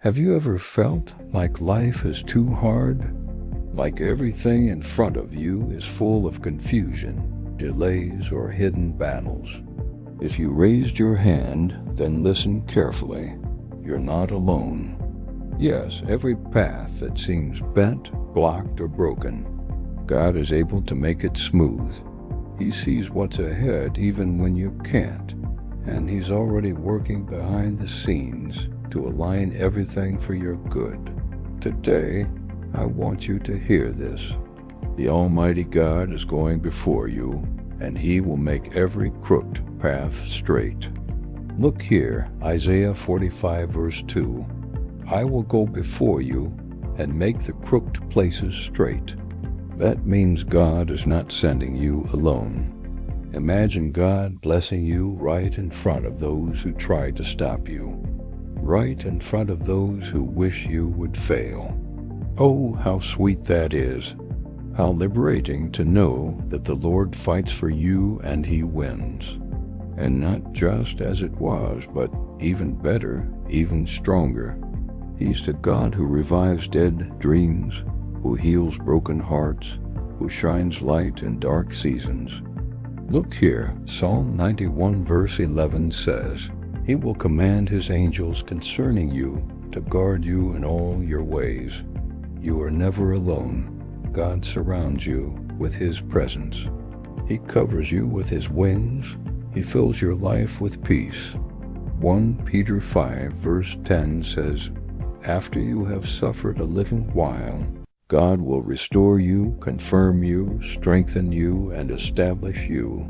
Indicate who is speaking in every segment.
Speaker 1: Have you ever felt like life is too hard? Like everything in front of you is full of confusion, delays, or hidden battles? If you raised your hand, then listen carefully. You're not alone. Yes, every path that seems bent, blocked, or broken, God is able to make it smooth. He sees what's ahead even when you can't, and He's already working behind the scenes to align everything for your good. Today, I want you to hear this. The Almighty God is going before you, and He will make every crooked path straight. Look here, Isaiah 45 verse 2. I will go before you and make the crooked places straight. That means God is not sending you alone. Imagine God blessing you right in front of those who try to stop you, right in front of those who wish you would fail. Oh, how sweet that is. How liberating to know that the Lord fights for you and He wins. And not just as it was, but even better, even stronger. He's the God who revives dead dreams, who heals broken hearts, who shines light in dark seasons. Look here, Psalm 91 verse 11 says, He will command His angels concerning you to guard you in all your ways. You are never alone. God surrounds you with His presence. He covers you with His wings. He fills your life with peace. 1 Peter 5 verse 10 says, After you have suffered a little while, God will restore you, confirm you, strengthen you, and establish you.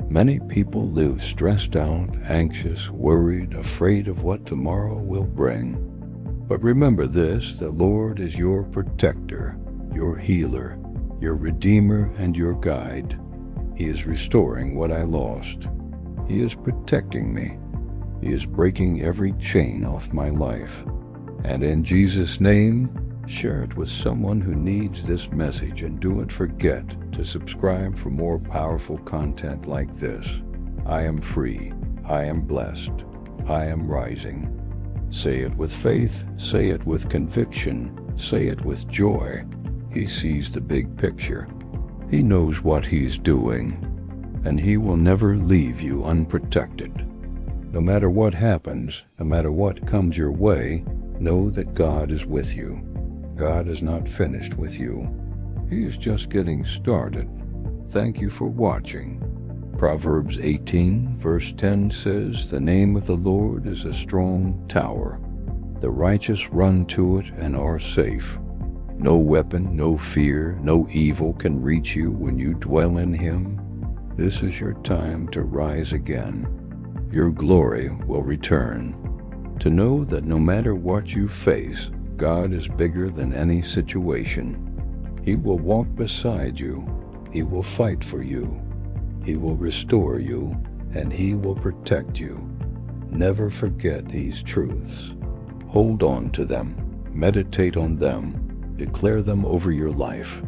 Speaker 1: Many people live stressed out, anxious, worried, afraid of what tomorrow will bring. But remember this, the Lord is your protector, your healer, your redeemer, and your guide. He is restoring what I lost. He is protecting me. He is breaking every chain off my life. And in Jesus' name, share it with someone who needs this message, and don't forget to subscribe for more powerful content like this. I am free. I am blessed. I am rising. Say it with faith. Say it with conviction. Say it with joy. He sees the big picture. He knows what He's doing, and He will never leave you unprotected. No matter what happens, no matter what comes your way, know that God is with you. God is not finished with you. He is just getting started. Thank you for watching. Proverbs 18 verse 10 says, The name of the Lord is a strong tower. The righteous run to it and are safe. No weapon, no fear, no evil can reach you when you dwell in Him. This is your time to rise again. Your glory will return. To know that no matter what you face, God is bigger than any situation. He will walk beside you. He will fight for you. He will restore you, and He will protect you. Never forget these truths. Hold on to them. Meditate on them. Declare them over your life.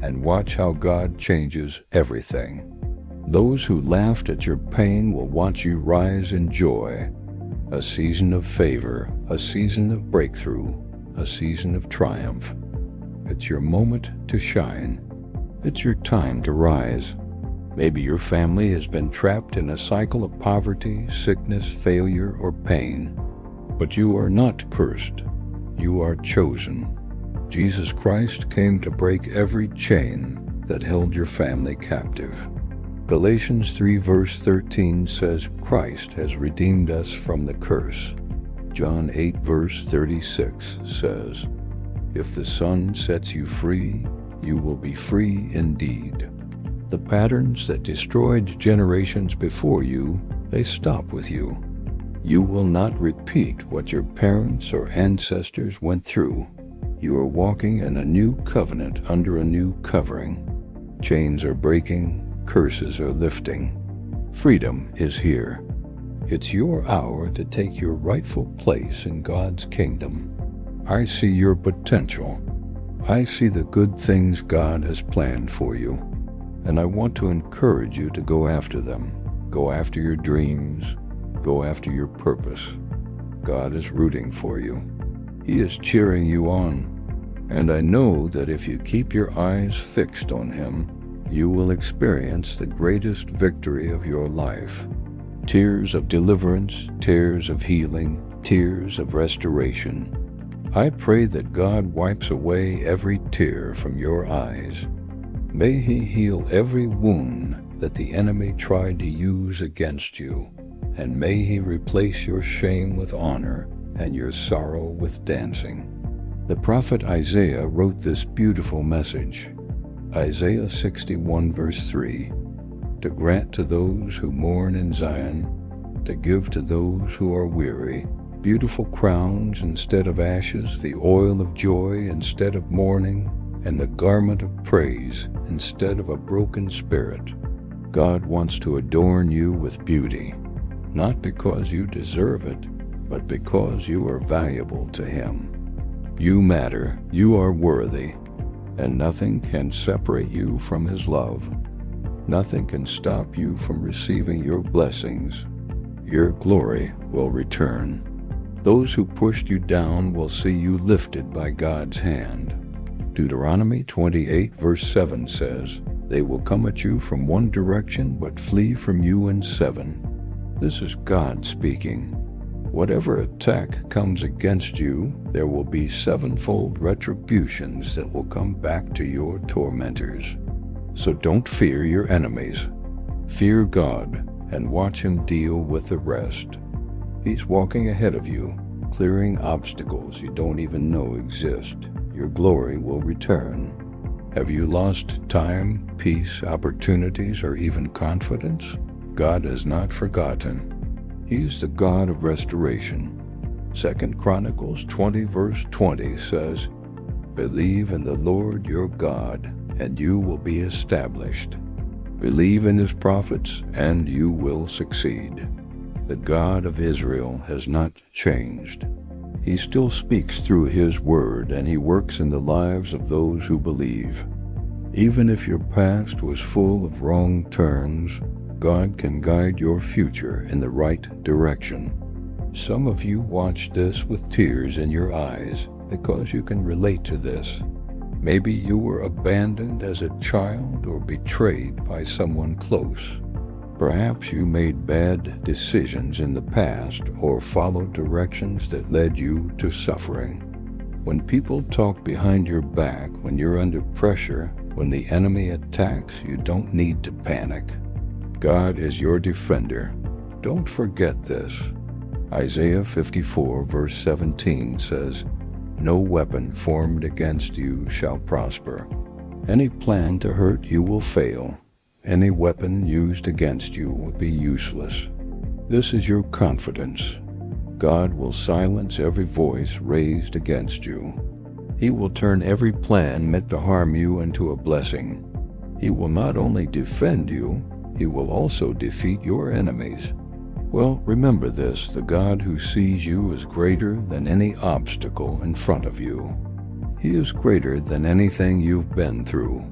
Speaker 1: And watch how God changes everything. Those who laughed at your pain will watch you rise in joy. A season of favor, a season of breakthrough, a season of triumph. It's your moment to shine. It's your time to rise. Maybe your family has been trapped in a cycle of poverty, sickness, failure, or pain. But you are not cursed. You are chosen. Jesus Christ came to break every chain that held your family captive. Galatians 3 verse 13 says, Christ has redeemed us from the curse. John 8 verse 36 says, If the Son sets you free, you will be free indeed. The patterns that destroyed generations before you, they stop with you. You will not repeat what your parents or ancestors went through. You are walking in a new covenant under a new covering. Chains are breaking, curses are lifting. Freedom is here. It's your hour to take your rightful place in God's kingdom. I see your potential. I see the good things God has planned for you. And I want to encourage you to go after them. Go after your dreams. Go after your purpose. God is rooting for you. He is cheering you on. And I know that if you keep your eyes fixed on Him, you will experience the greatest victory of your life. Tears of deliverance, tears of healing, tears of restoration. I pray that God wipes away every tear from your eyes. May He heal every wound that the enemy tried to use against you, and may He replace your shame with honor and your sorrow with dancing. The prophet Isaiah wrote this beautiful message. Isaiah 61 verse 3, to grant to those who mourn in Zion, to give to those who are weary, beautiful crowns instead of ashes, the oil of joy instead of mourning, and the garment of praise instead of a broken spirit. God wants to adorn you with beauty, not because you deserve it, but because you are valuable to Him. You matter, you are worthy, and nothing can separate you from His love. Nothing can stop you from receiving your blessings. Your glory will return. Those who pushed you down will see you lifted by God's hand. Deuteronomy 28 verse 7 says, they will come at you from one direction but flee from you in seven. This is God speaking. Whatever attack comes against you, there will be sevenfold retributions that will come back to your tormentors. So don't fear your enemies. Fear God and watch Him deal with the rest. He's walking ahead of you, clearing obstacles you don't even know exist. Your glory will return. Have you lost time, peace, opportunities, or even confidence? God has not forgotten. He is the God of restoration. 2 Chronicles 20 verse 20 says, believe in the Lord your God, and you will be established. Believe in His prophets, and you will succeed. The God of Israel has not changed. He still speaks through His word, and He works in the lives of those who believe. Even if your past was full of wrong turns, God can guide your future in the right direction. Some of you watch this with tears in your eyes because you can relate to this. Maybe you were abandoned as a child or betrayed by someone close. Perhaps you made bad decisions in the past or followed directions that led you to suffering. When people talk behind your back, when you're under pressure, when the enemy attacks, you don't need to panic. God is your defender. Don't forget this. Isaiah 54 verse 17 says, no weapon formed against you shall prosper. Any plan to hurt you will fail. Any weapon used against you will be useless. This is your confidence. God will silence every voice raised against you. He will turn every plan meant to harm you into a blessing. He will not only defend you, He will also defeat your enemies. Well, remember this, the God who sees you is greater than any obstacle in front of you. He is greater than anything you've been through.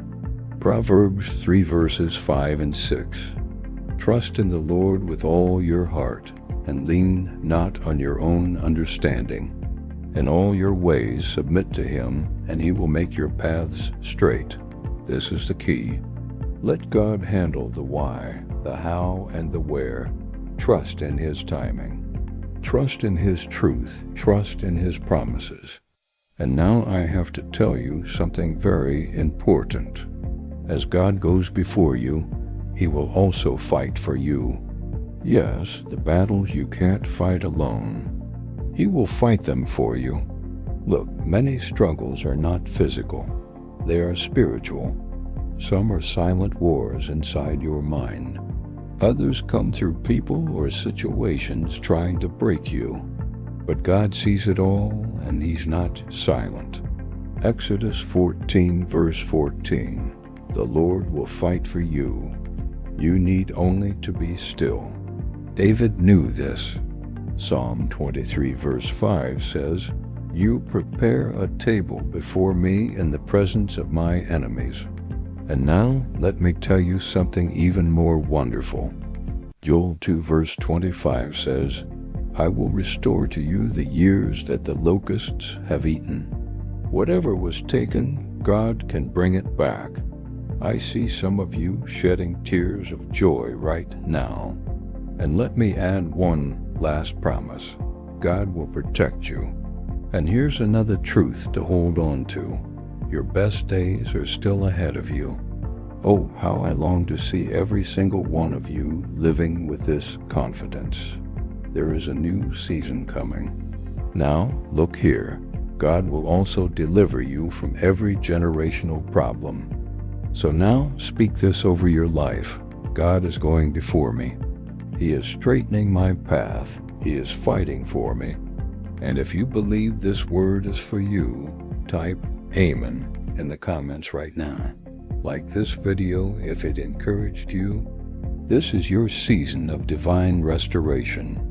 Speaker 1: Proverbs 3 verses 5 and 6. Trust in the Lord with all your heart, and lean not on your own understanding. In all your ways submit to Him, and He will make your paths straight. This is the key. Let God handle the why, the how, and the where. Trust in His timing. Trust in His truth. Trust in His promises. And now I have to tell you something very important. As God goes before you, He will also fight for you. Yes, the battles you can't fight alone. He will fight them for you. Look, many struggles are not physical. They are spiritual. Some are silent wars inside your mind. Others come through people or situations trying to break you. But God sees it all, and He's not silent. Exodus 14 verse 14. The Lord will fight for you. You need only to be still. David knew this. Psalm 23 verse 5 says, you prepare a table before me in the presence of my enemies. And now let me tell you something even more wonderful. Joel 2 verse 25 says, I will restore to you the years that the locusts have eaten. Whatever was taken, God can bring it back. I see some of you shedding tears of joy right now. And let me add one last promise. God will protect you. And here's another truth to hold on to. Your best days are still ahead of you. Oh, how I long to see every single one of you living with this confidence. There is a new season coming. Now, look here. God will also deliver you from every generational problem. So now, speak this over your life. God is going before me. He is straightening my path. He is fighting for me. And if you believe this word is for you, type Amen in the comments right now. Like this video if it encouraged you. This is your season of divine restoration.